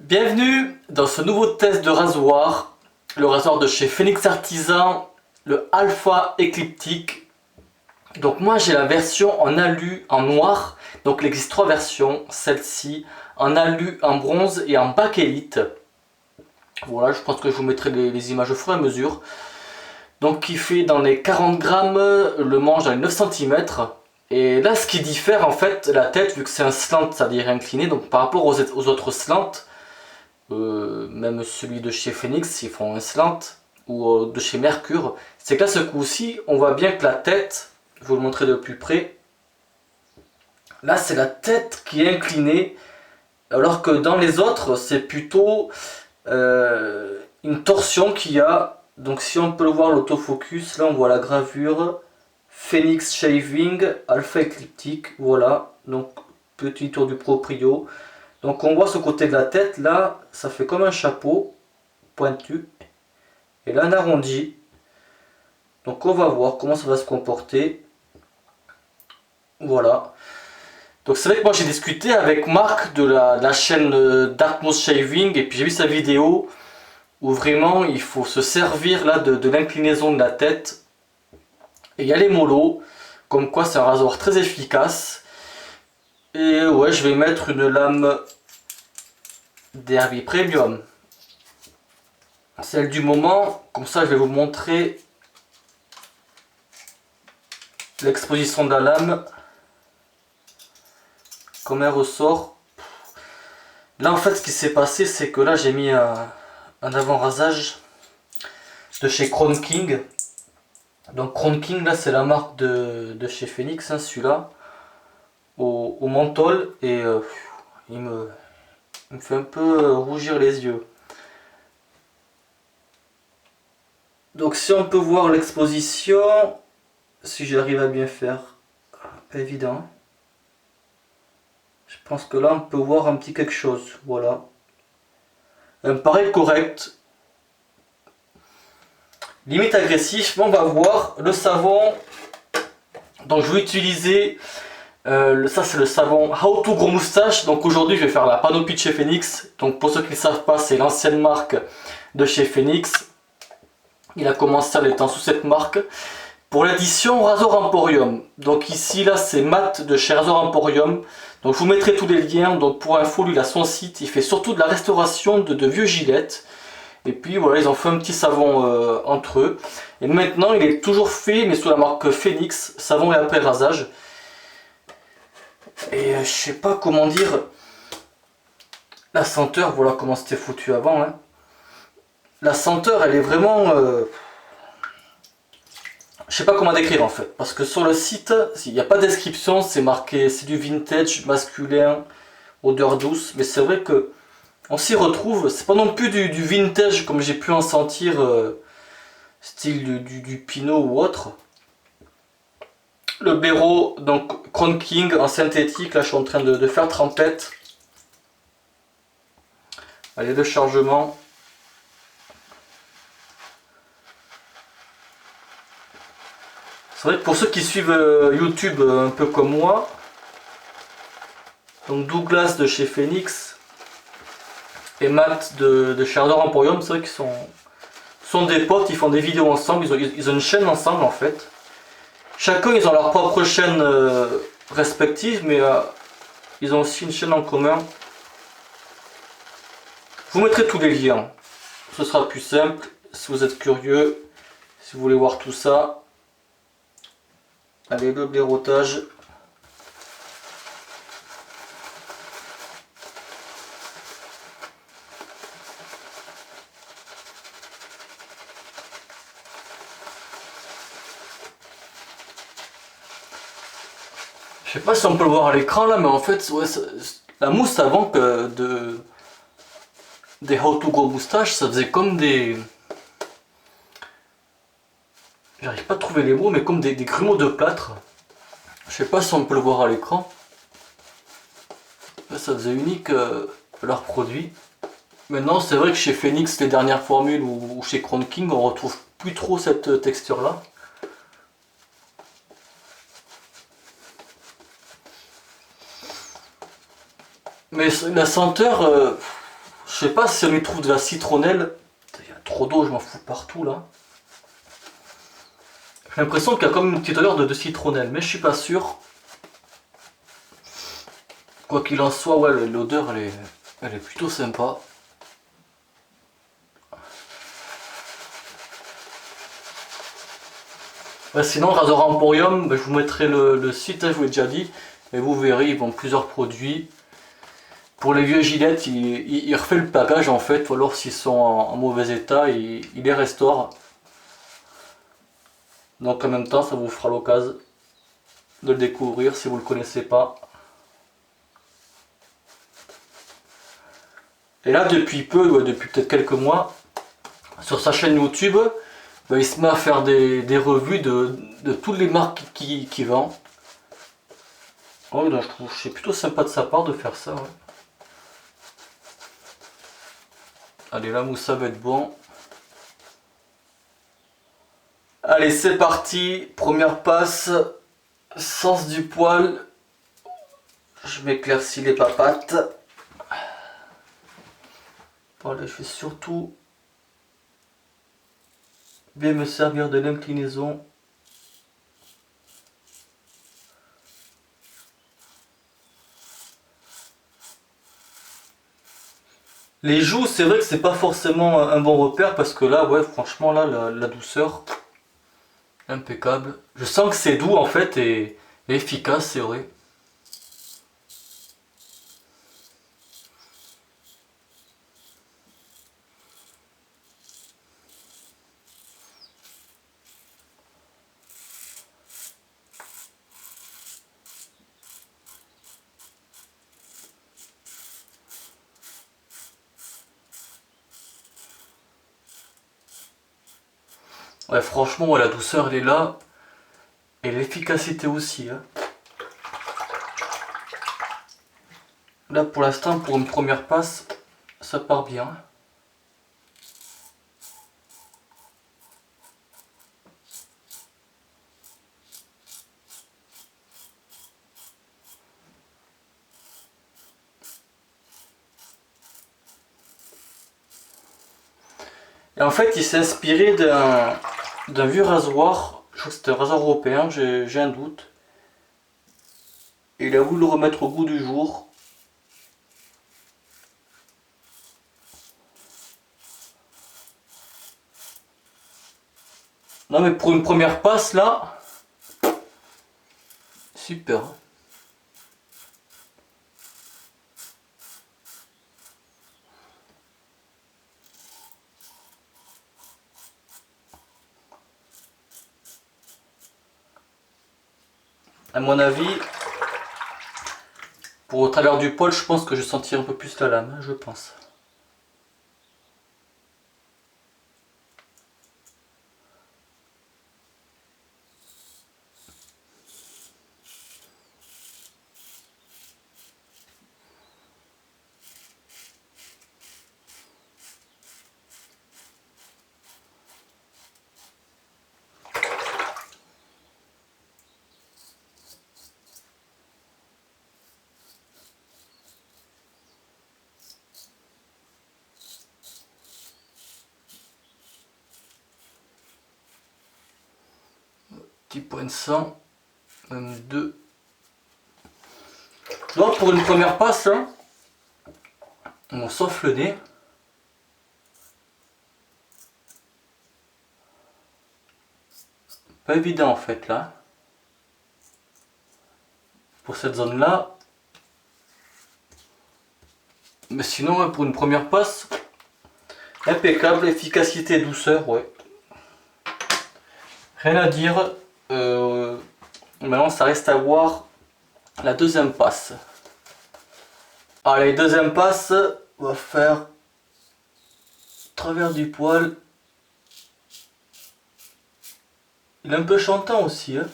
Bienvenue dans ce nouveau test de rasoir, le rasoir de chez Phoenix Artisan, le Alpha Écliptique. Donc moi j'ai la version en alu en noir, donc il existe trois versions, celle-ci en alu, en bronze et en bakélite. Voilà, je pense que je vous mettrai les images au fur et à mesure. Donc il fait dans les 40 grammes, le manche dans les 9 cm. Et là ce qui diffère en fait la tête, vu que c'est un slant, c'est-à-dire incliné, donc par rapport aux autres slants, même celui de chez Phoenix, ils font un slant, ou de chez Mercure, c'est que là ce coup-ci, on voit bien que la tête, je vais vous le montrer de plus près, là c'est la tête qui est inclinée, alors que dans les autres c'est plutôt une torsion qu'il y a. Donc si on peut le voir l'autofocus, là on voit la gravure Phoenix Shaving Alpha Écliptique, voilà, donc petit tour du proprio. Donc on voit ce côté de la tête, là ça fait comme un chapeau pointu, et là un arrondi. Donc on va voir comment ça va se comporter. Voilà. Donc c'est vrai que moi j'ai discuté avec Marc de la chaîne Dartmouth Shaving, et puis j'ai vu sa vidéo où vraiment il faut se servir là de l'inclinaison de la tête. Et il y a les molos, comme quoi c'est un rasoir très efficace. Et ouais, je vais mettre une lame Derby Premium, celle du moment, comme ça je vais vous montrer l'exposition de la lame, comme elle ressort. Là en fait ce qui s'est passé, c'est que là j'ai mis un avant-rasage de chez Crown King. Donc Crown King, là c'est la marque de chez Phoenix, hein, celui-là, au menthol, et il me fait un peu rougir les yeux. Donc si on peut voir l'exposition, si j'arrive à bien faire, pas évident. Je pense que là on peut voir un petit quelque chose, voilà. Elle me paraît correct. Limite agressif, mais on va voir le savon. Donc je vais utiliser, ça c'est le savon How to Grow Moustache. Donc aujourd'hui je vais faire la panoplie de chez Phoenix. Donc pour ceux qui ne savent pas, c'est l'ancienne marque de chez Phoenix. Il a commencé en étant sous cette marque. Pour l'édition Razor Emporium, donc ici là c'est Matt de chez Razor Emporium, donc je vous mettrai tous les liens. Donc pour info, lui il a son site, il fait surtout de la restauration de vieux gilettes, et puis voilà, ils ont fait un petit savon entre eux, et maintenant il est toujours fait mais sous la marque Phoenix, savon et après rasage. Et je sais pas comment dire, la senteur, voilà comment c'était foutu avant, hein. La senteur elle est vraiment... je sais pas comment décrire en fait, parce que sur le site, il n'y a pas de description, c'est marqué, c'est du vintage, masculin, odeur douce, mais c'est vrai que on s'y retrouve, c'est pas non plus du vintage comme j'ai pu en sentir, style du Pinot ou autre. Le Béro, donc Crown King en synthétique, là je suis en train de faire trempette. Allez, le chargement. C'est vrai que pour ceux qui suivent YouTube un peu comme moi, donc Douglas de chez Phoenix et Matt de chez Razor Emporium, c'est vrai qu'ils sont des potes, ils font des vidéos ensemble, ils ont une chaîne ensemble en fait. Chacun ils ont leur propre chaîne respective, mais ils ont aussi une chaîne en commun. Je vous mettrai tous les liens, ce sera plus simple si vous êtes curieux, si vous voulez voir tout ça. Allez, le blaireautage. Je sais pas si on peut le voir à l'écran là, mais en fait, ouais, la mousse avant que des How to Grow Moustache, ça faisait comme des... J'arrive pas à trouver les mots, mais comme des grumeaux de plâtre. Je sais pas si on peut le voir à l'écran. Ça faisait unique leur produit. Maintenant, c'est vrai que chez Phoenix, les dernières formules, ou chez Crown King, on retrouve plus trop cette texture là. Mais la senteur, je sais pas si on y trouve de la citronnelle. Il y a trop d'eau, je m'en fous partout là. J'ai l'impression qu'il y a comme une petite odeur de citronnelle, mais je suis pas sûr. Quoi qu'il en soit, ouais, l'odeur elle est plutôt sympa. Ouais, sinon, Rasoir Emporium, bah, je vous mettrai le site, hein, je vous l'ai déjà dit, et vous verrez, ils vendent plusieurs produits. Pour les vieux gilettes, il refait le package en fait, ou alors s'ils sont en mauvais état, il les restaure. Donc en même temps, ça vous fera l'occasion de le découvrir si vous ne le connaissez pas. Et là, depuis peu, ouais, depuis peut-être quelques mois, sur sa chaîne YouTube, bah, il se met à faire des revues de toutes les marques qui vend. Oh, là, je trouve que c'est plutôt sympa de sa part de faire ça. Ouais. Allez, la mousse, ça va être bon. Allez, c'est parti. Première passe. Sens du poil. Je m'éclaircis les papates. Voilà, je vais surtout bien me servir de l'inclinaison. Les joues, c'est vrai que c'est pas forcément un bon repère parce que là, ouais, franchement, là, la douceur, impeccable. Je sens que c'est doux en fait et efficace, c'est vrai. Ouais, franchement, ouais, la douceur, elle est là. Et l'efficacité aussi. Hein. Là, pour l'instant, pour une première passe, ça part bien. Et en fait, il s'est inspiré d'un vieux rasoir. Je crois que c'était un rasoir européen, j'ai un doute. Et il a voulu le remettre au goût du jour. Non mais pour une première passe là, super. À mon avis, pour au travers du poil, je pense que je sentirai un peu plus la lame, hein, je pense. Petit point de sang, même deux. Donc pour une première passe, hein, on s'offre le nez. Pas évident en fait là. Pour cette zone là. Mais sinon, ouais, pour une première passe, impeccable, efficacité, douceur, ouais. Rien à dire. Maintenant, ça reste à voir la deuxième passe. Allez, deuxième passe, on va faire travers du poil. Il est un peu chantant aussi, hein.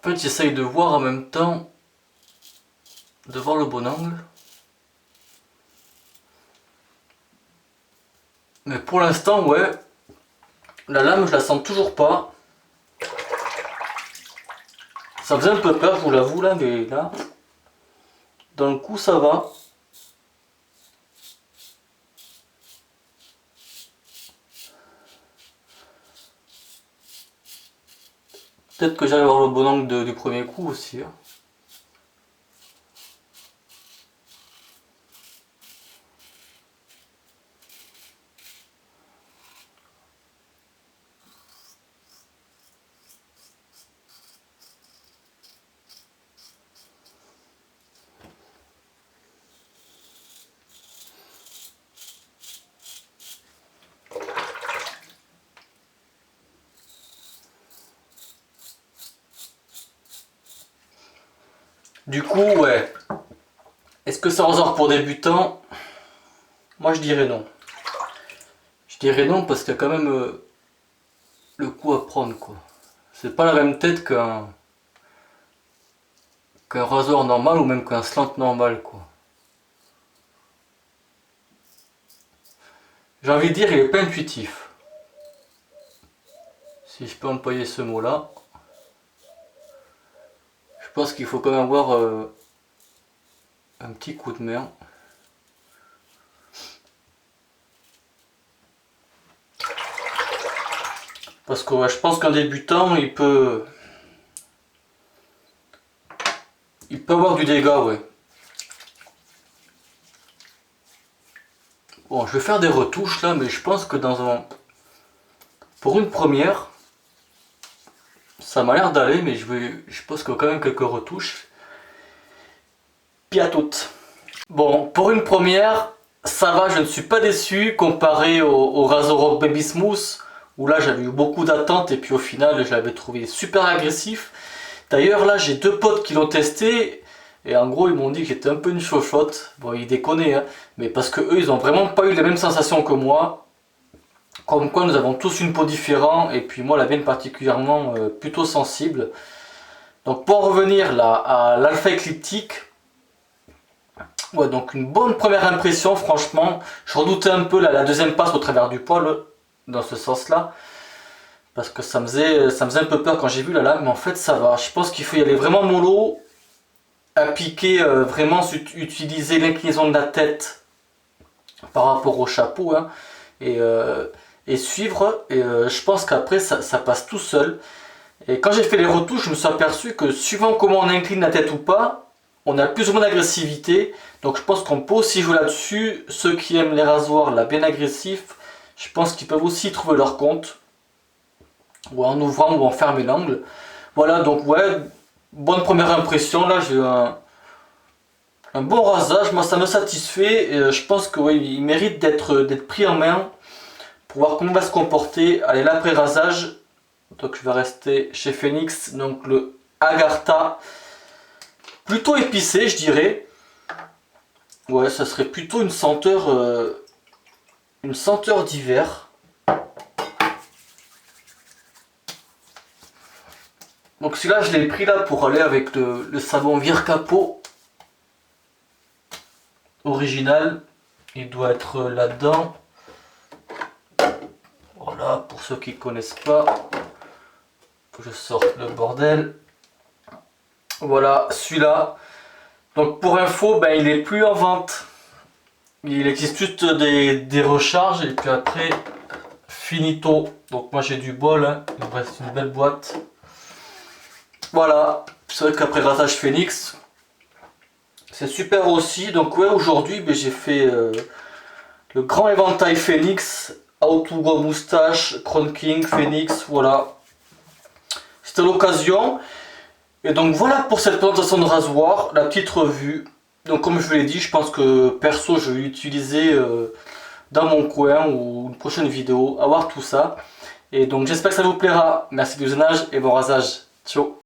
En fait, j'essaye de voir en même temps, de voir le bon angle. Mais pour l'instant, ouais, la lame, je la sens toujours pas. Ça faisait un peu peur, je vous l'avoue, là, mais là, dans le coup, ça va. Peut-être que j'arrive à avoir le bon angle du premier coup aussi. Hein. Du coup, ouais. Est-ce que c'est un rasoir pour débutants? Moi, je dirais non. Je dirais non parce qu'il y a quand même le coup à prendre, quoi. C'est pas la même tête qu'un rasoir normal ou même qu'un slant normal, quoi. J'ai envie de dire, il est pas intuitif. Si je peux employer ce mot-là. Je pense qu'il faut quand même avoir un petit coup de main. Parce que ouais, je pense qu'un débutant, il peut avoir du dégât, ouais. Bon, je vais faire des retouches là, mais je pense que pour une première, ça m'a l'air d'aller, mais je pense qu'il y a quand même quelques retouches. Puis à toutes. Bon, pour une première, ça va, je ne suis pas déçu comparé au Razorrock Baby Smooth, où là j'avais eu beaucoup d'attentes et puis au final je l'avais trouvé super agressif. D'ailleurs là j'ai deux potes qui l'ont testé et en gros ils m'ont dit que j'étais un peu une chochotte. Bon, ils déconnaient, hein, mais parce que eux ils ont vraiment pas eu les mêmes sensations que moi. Comme quoi nous avons tous une peau différente et puis moi la mienne particulièrement plutôt sensible. Donc pour en revenir là à l'alpha écliptique, ouais, donc une bonne première impression, franchement. Je redoutais un peu la deuxième passe au travers du poil, dans ce sens-là. Parce que ça me faisait un peu peur quand j'ai vu la lame, mais en fait ça va. Je pense qu'il faut y aller vraiment mollo, appliquer, vraiment utiliser l'inclinaison de la tête par rapport au chapeau, hein, et suivre. Et je pense qu'après ça passe tout seul. Et quand j'ai fait les retouches, je me suis aperçu que suivant comment on incline la tête ou pas, on a plus ou moins d'agressivité. Donc je pense qu'on peut aussi jouer là-dessus. Ceux qui aiment les rasoirs là bien agressifs, je pense qu'ils peuvent aussi trouver leur compte. Ou en ouvrant ou en fermant l'angle. Voilà, donc ouais, bonne première impression. Là j'ai un bon rasage, moi ça me satisfait. Et je pense que ouais, il mérite d'être pris en main pour voir comment il va se comporter. Allez, l'après-rasage. Donc je vais rester chez Phoenix, donc le Agartha. Plutôt épicé, je dirais. Ouais, ça serait plutôt une senteur d'hiver. Donc celui-là, je l'ai pris là pour aller avec le savon Vircapo original. Il doit être là-dedans. Voilà, pour ceux qui ne connaissent pas. Que je sorte le bordel. Voilà, celui-là. Donc pour info, ben, il est plus en vente. Il existe juste des recharges et puis après, finito. Donc moi j'ai du bol, hein. Il me reste une belle boîte. Voilà, c'est vrai qu'après rasage Phoenix, c'est super aussi. Donc ouais, aujourd'hui ben, j'ai fait le grand éventail Phoenix, How to Go Moustache, Crown King, Phoenix, voilà. C'était l'occasion. Et donc voilà pour cette présentation de rasoir, la petite revue. Donc comme je vous l'ai dit, je pense que perso je vais l'utiliser dans mon coin ou une prochaine vidéo, à voir tout ça. Et donc j'espère que ça vous plaira. Merci du visionnage et bon rasage. Ciao.